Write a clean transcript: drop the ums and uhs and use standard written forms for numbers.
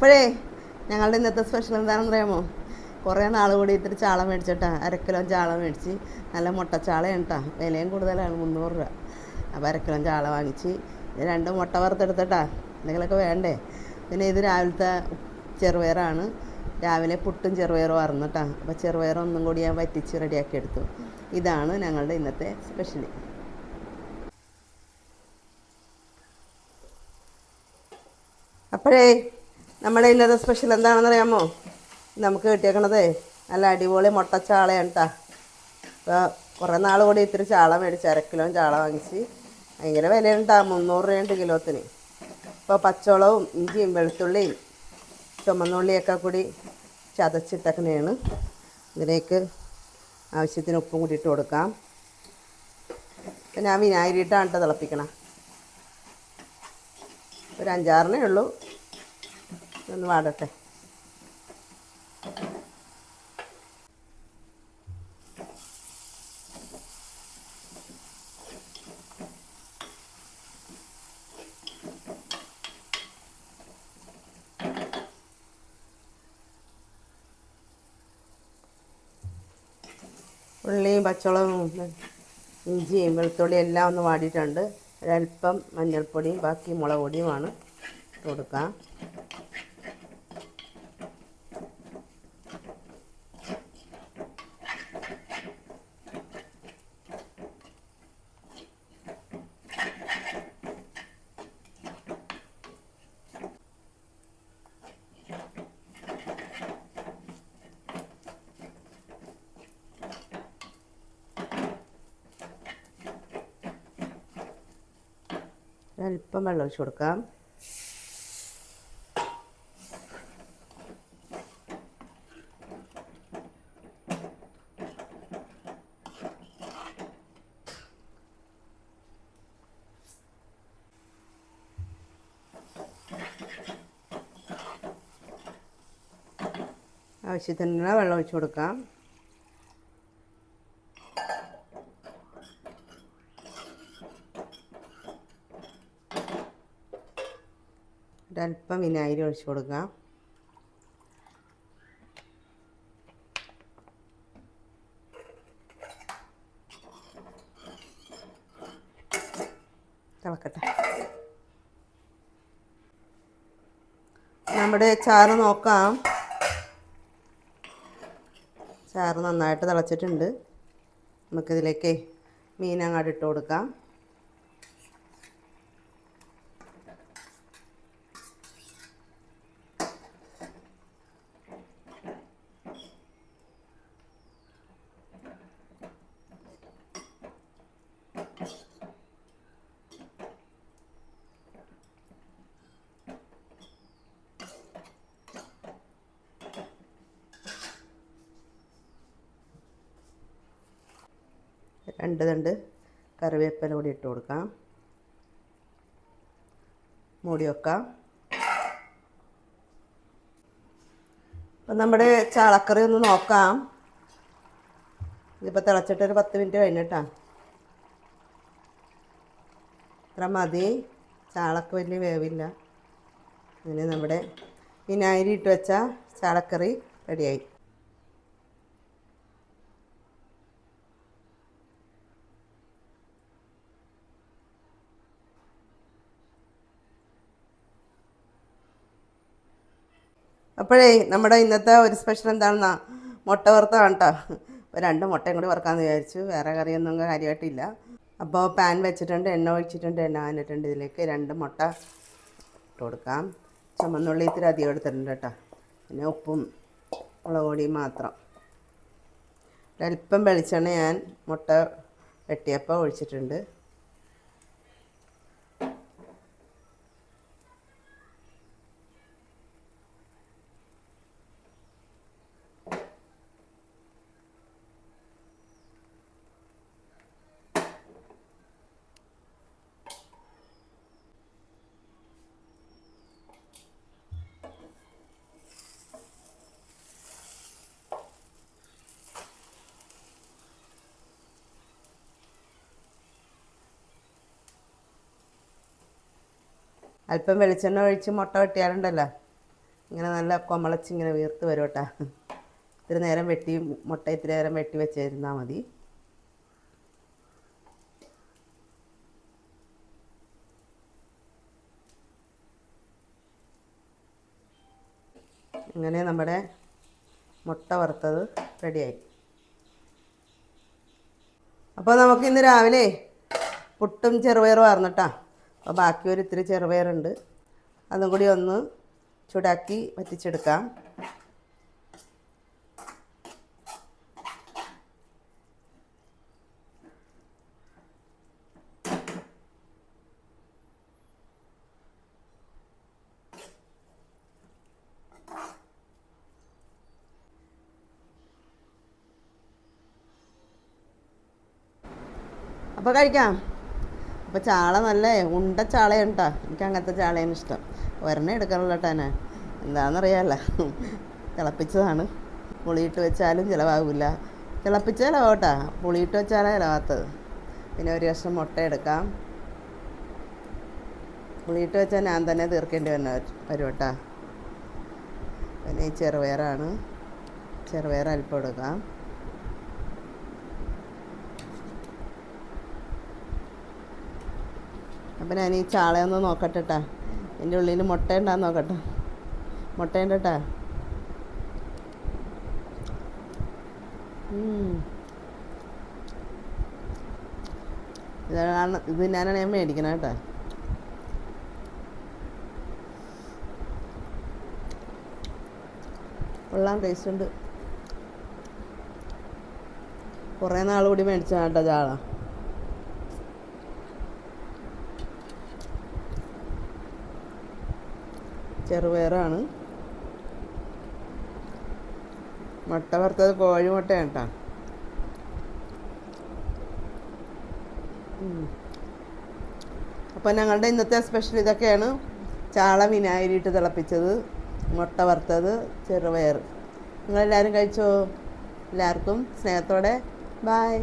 അപ്പോഴേ ഞങ്ങളുടെ ഇന്നത്തെ സ്പെഷ്യൽ എന്താണെന്ന് അറിയാമോ? കുറേ നാൾ കൂടി ഇത്തിരി ചാള മേടിച്ചിട്ടാ, 1/2 കിലോ ചാള മേടിച്ച്. നല്ല മുട്ടച്ചാളയാണ് കേട്ടോ, വിലയും കൂടുതലാണ്, 300 രൂപ. അപ്പോൾ 1/2 കിലോ ചാള വാങ്ങിച്ച് 2 മുട്ട വറുത്തെടുത്തിട്ടാ. എന്തെങ്കിലുമൊക്കെ വേണ്ടേ. പിന്നെ ഇത് രാവിലത്തെ ചെറുപയറാണ്. രാവിലെ പുട്ടും ചെറുപയറും വറന്നിട്ടാ. അപ്പോൾ ചെറുപയറൊന്നും കൂടി ഞാൻ വറ്റിച്ച് റെഡിയാക്കി എടുത്തു. ഇതാണ് ഞങ്ങളുടെ ഇന്നത്തെ സ്പെഷ്യൽ. അപ്പോഴേ നമ്മുടെ ഇന്നത്തെ സ്പെഷ്യൽ എന്താണെന്ന് അറിയാമോ? നമുക്ക് കിട്ടിയേക്കണത് നല്ല അടിപൊളി മുട്ടച്ചാളയാണ് കേട്ടോ. അപ്പോൾ കുറേ നാൾ കൂടി ഇത്തിരി ചാള മേടിച്ച് 1/2 കിലോ ചാള വാങ്ങിച്ച്. ഭയങ്കര വിലയാണ് കേട്ടോ, 300 രൂപയുണ്ട് കിലോത്തിന്. ഇപ്പോൾ പച്ചവളവും ഇഞ്ചിയും വെളുത്തുള്ളിയും ചുമന്നുള്ളിയൊക്കെ കൂടി ചതച്ചിട്ടൊക്കെയാണ്. ഇതിലേക്ക് ആവശ്യത്തിന് ഉപ്പും കൂടി ഇട്ട് കൊടുക്കാം. ഞാൻ വിനാഗിരി ഇട്ടാണ് കേട്ടോ തിളപ്പിക്കണം. ഒരു 5-6 ഉള്ളൂ. ഒന്ന് വാടട്ടെ. ഉള്ളിയും പച്ചമുളകും ഇഞ്ചിയും വെളുത്തുള്ളിയും എല്ലാം ഒന്ന് വാടിയിട്ടുണ്ട്. ഒരല്പം മഞ്ഞൾപ്പൊടിയും ബാക്കി മുളക് പൊടിയുമാണ് ഇട്ട് കൊടുക്കാം. ഒരല്പം വെള്ളം ഒഴിച്ച് കൊടുക്കാം. ആവശ്യത്തിനുള്ള വെള്ളം ഒഴിച്ച് കൊടുക്കാം. ഒരല്പം വിനാഗിരി ഒഴിച്ച് കൊടുക്കാം. തിളക്കട്ടെ. നമ്മുടെ ചാറ് നോക്കാം. ചാറ് നന്നായിട്ട് തിളച്ചിട്ടുണ്ട്. നമുക്കിതിലേക്ക് മീൻ അങ്ങോട്ട് ഇട്ട് കൊടുക്കാം. രണ്ട് തണ്ട് കറിവേപ്പില കൂടി ഇട്ട് കൊടുക്കാം. മൂടി വെക്കാം. അപ്പം നമ്മുടെ ചാളക്കറി ഒന്ന് നോക്കാം. ഇതിപ്പോൾ തിളച്ചിട്ടൊരു 10 മിനിറ്റ് കഴിഞ്ഞിട്ടാ. ഇത്ര മതി. ചാളക്ക് വലിയ വേവില്ല. അങ്ങനെ നമ്മുടെ വിനാഗിരി ഇട്ട് വെച്ച ചാളക്കറി റെഡിയായി. അപ്പോഴേ നമ്മുടെ ഇന്നത്തെ ഒരു സ്പെഷ്യൽ എന്താണെന്നാ, മുട്ട വറുത്തതാണ് കേട്ടോ. അപ്പോൾ 2 മുട്ടയും കൂടി വറുക്കാമെന്ന് വിചാരിച്ചു. വേറെ കറിയൊന്നും കാര്യമായിട്ടില്ല. അപ്പോൾ പാൻ വെച്ചിട്ടുണ്ട്, എണ്ണ ഒഴിച്ചിട്ടുണ്ട്. എണ്ണ വന്നിട്ടുണ്ട്. ഇതിലേക്ക് 2 മുട്ട ഇട്ട് കൊടുക്കാം. ചുമന്നുള്ളി ഇത്തിരി അധികം എടുത്തിട്ടുണ്ട് കേട്ടോ. പിന്നെ ഉപ്പും മുളക് പൊടിയും മാത്രം. ഒരല്പം വെളിച്ചെണ്ണ ഞാൻ മുട്ട വെട്ടിയപ്പോൾ ഒഴിച്ചിട്ടുണ്ട്. അല്പം വെളിച്ചെണ്ണ ഒഴിച്ച് മുട്ട വെട്ടിയാലുണ്ടല്ലോ ഇങ്ങനെ നല്ല കൊമളച്ചിങ്ങനെ വീർത്ത് വരും കേട്ടോ. ഇത്തിരി നേരം മുട്ട ഇത്തിരി നേരം വെട്ടി വെച്ചിരുന്നാൽ മതി. ഇങ്ങനെ നമ്മുടെ മുട്ട വറുത്തത് റെഡിയായി. അപ്പോൾ നമുക്കിന്ന് രാവിലെ പുട്ടും ചെറുപയറും ആർന്നിട്ടാ. അപ്പോൾ ബാക്കി ഒരു ഇത്തിരി ചെറുപയറുണ്ട്, അതും കൂടി ഒന്ന് ചൂടാക്കി വറ്റിച്ചെടുക്കാം. അപ്പോൾ കഴിക്കാം. അപ്പോൾ ചാള നല്ല ഉണ്ട ചാളയാണ് കേട്ടോ. എനിക്ക് അങ്ങനത്തെ ചാളയാണ് ഇഷ്ടം. ഒരെണ്ണം എടുക്കാനുള്ള കേട്ടോ. ഞാൻ എന്താണെന്നറിയാമല്ല, തിളപ്പിച്ചതാണ്. പുളിയിട്ട് വെച്ചാലും ചിലവാകില്ല. തിളപ്പിച്ച ചിലവാട്ടാ, പുളിയിട്ട് വെച്ചാലാണ് ചിലവാത്തത്. പിന്നെ ഒരു കഷ്ണം മുട്ട എടുക്കാം. പുളിയിട്ട് വെച്ചാൽ ഞാൻ തന്നെ തീർക്കേണ്ടി വരും കേട്ടോ. പിന്നെ ഈ ചെറുപയറാണ്, ചെറുപയർ അല്പം എടുക്കാം. അപ്പം ഞാൻ ഈ ചാളയൊന്ന് നോക്കട്ടെ കേട്ടോ. എൻ്റെ ഉള്ളിൽ മുട്ട ഉണ്ടാന്ന് നോക്കട്ടെ. മുട്ടയുണ്ട് കേട്ടോ. ഇത് ഞാനാണ് ഞാൻ മേടിക്കണം കേട്ടോ. കൊള്ളാം, ടേസ്റ്റ് ഉണ്ട്. കുറേ നാൾ കൂടി മേടിച്ചാണ് കേട്ടോ ചാള. ചെറുപയറാണ്, മുട്ട വറുത്തത് കോഴിമുട്ടയാണ് കേട്ടോ. അപ്പോൾ ഞങ്ങളുടെ ഇന്നത്തെ സ്പെഷ്യൽ ഇതൊക്കെയാണ്. ചാള വിനാഗിരിയിട്ട് തിളപ്പിച്ചത്, മുട്ട വറുത്തത്, ചെറുപയർ. നിങ്ങളെല്ലാവരും കഴിച്ചോ? എല്ലാവർക്കും സ്നേഹത്തോടെ ബായ്.